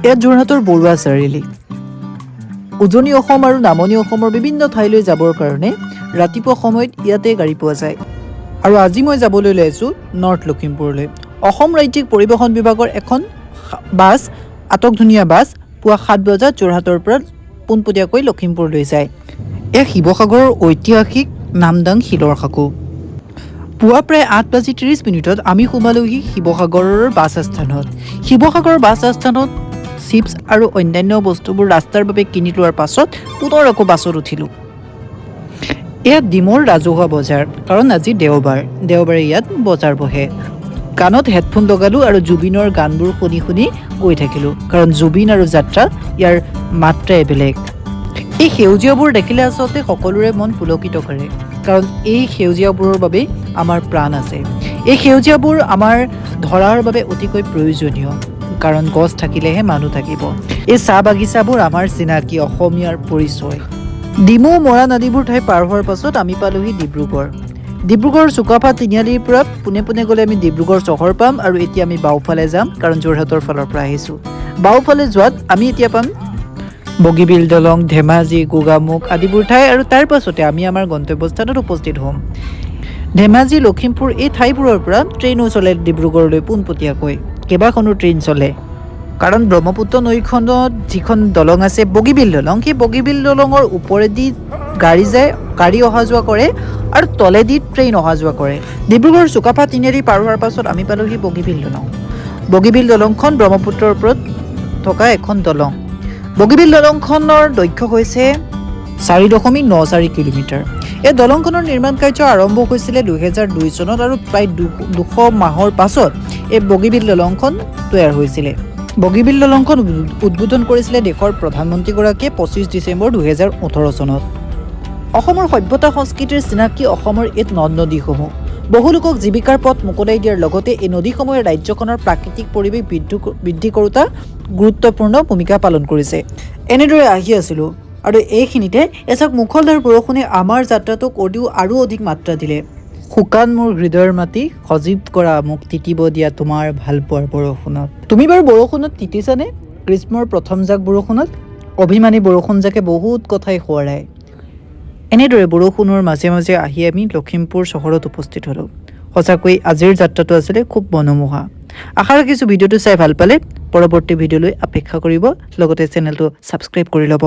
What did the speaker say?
এয়া যোৰহাটৰ বৰুৱা চাৰিআলি। উজনি অসম আৰু নামনি অসমৰ বিভিন্ন ঠাইলৈ যাবৰ কাৰণে ৰাতিপুৱা সময়ত ইয়াতে গাড়ী পোৱা যায়। আৰু আজি মই যাবলৈ ওলাইছোঁ নৰ্থ লখিমপুৰলৈ। অসম ৰাজ্যিক পৰিবহণ বিভাগৰ এখন বাছ, আটকধুনীয়া বাছ, পুৱা 7 বজাত যোৰহাটৰ পৰা পোনপটীয়াকৈ লখিমপুৰলৈ যায়। এয়া শিৱসাগৰৰ ঐতিহাসিক নামদাং শিলৰ সাঁকো। পুৱা প্ৰায় 8:30 আমি সোমালোহি শিৱসাগৰৰ বাছ আস্থানত। শিৱসাগৰৰ বাছ আস্থানত চিপছ আৰু অন্যান্য বস্তুবোৰ ৰাস্তাৰ বাবে কিনি লোৱাৰ পাছত পুনৰ আকৌ বাছত উঠিলোঁ। এয়া ডিমৌৰ ৰাজহুৱা বজাৰ, কাৰণ আজি দেওবাৰে ইয়াত বজাৰ বহে। কাণত হেডফোন লগালোঁ আৰু জুবিনৰ গানবোৰ শুনি শুনি গৈ থাকিলোঁ, কাৰণ জুবিন আৰু যাত্ৰা ইয়াৰ মাত্ৰাই বেলেগ। এই সেউজীয়াবোৰ দেখিলে আচলতে সকলোৰে মন পুলকিত কৰে, কাৰণ এই সেউজীয়াবোৰৰ বাবেই আমাৰ প্ৰাণ আছে। এই সেউজীয়াবোৰ আমাৰ ধৰাৰ বাবে অতিকৈ প্ৰয়োজনীয়, কাৰণ গছ থাকিলেহে মানুহ থাকিব। এই চাহ বাগিচাবোৰ আমাৰ চিনাকি অসমীয়াৰ পৰিচয়। ডিমৌ, মৰাণ আদিবোৰ ঠাই পাৰ হোৱাৰ পাছত আমি পালোহি ডিব্ৰুগড় চুকাফা তিনিআলিৰ পৰা পোনে পোনে গ'লে আমি ডিব্ৰুগড় চহৰ পাম। আৰু এতিয়া আমি বাওঁফালে যাম, কাৰণ যোৰহাটৰ ফালৰ পৰা আহিছোঁ। বাওঁফালে যোৱাত আমি এতিয়া পাম বগীবিল দলং, ধেমাজি, গোগামুখ আদিবোৰ ঠাই, আৰু তাৰ পাছতে আমি আমাৰ গন্তব্যস্থানত উপস্থিত হ'ম। ধেমাজি, লখিমপুৰ এই ঠাইবোৰৰ পৰা ট্ৰেইনো চলে ডিব্ৰুগড়লৈ পোনপটীয়াকৈ। কেইবাখনো ট্ৰেইন চলে, কাৰণ ব্ৰহ্মপুত্ৰ নৈখনত যিখন দলং আছে বগীবিল দলং, সেই বগীবিল দলঙৰ ওপৰেদি গাড়ী অহা যোৱা কৰে আৰু তলেদি ট্ৰেইন অহা যোৱা কৰে। ডিব্ৰুগড় চুকাফা তিনিআলি পাৰ হোৱাৰ পাছত আমি পালোহি বগীবিল দলং। বগীবিল দলংখন ব্ৰহ্মপুত্ৰৰ ওপৰত থকা এখন দলং। বগীবিল দলংখনৰ দৈৰ্ঘ্য হৈছে 4.94 কিলোমিটাৰ। এই দলংখনৰ নিৰ্মাণ কাৰ্য আৰম্ভ হৈছিলে 2002 চনত, আৰু প্ৰায় 200 মাহৰ পাছত এই বগীবিল দলংখন তৈয়াৰ হৈছিলে। বগীবিল দলংখন উদ্বোধন কৰিছিলে দেশৰ প্ৰধানমন্ত্ৰীগৰাকীয়ে 25 ডিচেম্বৰ 2018 চনত। অসমৰ সভ্যতা সংস্কৃতিৰ চিনাকি অসমৰ এই নদ-নদীসমূহ বহু লোকক জীৱিকাৰ পথ মুকলাই দিয়াৰ লগতে এই নদীসমূহে ৰাজ্যখনৰ প্ৰাকৃতিক পৰিৱেশ বৃদ্ধি কৰোঁতা গুৰুত্বপূৰ্ণ ভূমিকা পালন কৰিছে। এনেদৰে আহি আছিলোঁ, আৰু এইখিনিতে এজাক মুখলধাৰ বৰষুণে আমাৰ যাত্ৰাটোক আৰু অধিক মাত্ৰা দিলে। শুকান মোৰ হৃদয়ৰ মাটি সজীৱ কৰা মোক তিতিব দিয়া তোমাৰ ভালপোৱাৰ বৰষুণত। তুমি বাৰু বৰষুণত তিতিছানে? গ্ৰীষ্মৰ প্ৰথম জাক বৰষুণত অভিমানী বৰষুণজাকে বহুত কথাই সোঁৱৰায়। এনেদৰে বৰষুণৰ মাজে মাজে আহি আমি লখিমপুৰ চহৰত উপস্থিত হ'লোঁ। সঁচাকৈ আজিৰ যাত্ৰাটো আছিলে খুব মনোমোহা। আশা ৰাখিছোঁ ভিডিঅ'টো চাই ভাল পালে। পৰৱৰ্তী ভিডিঅ'লৈ অপেক্ষা কৰিব, লগতে চেনেলটো ছাবস্ক্ৰাইব কৰি ল'ব।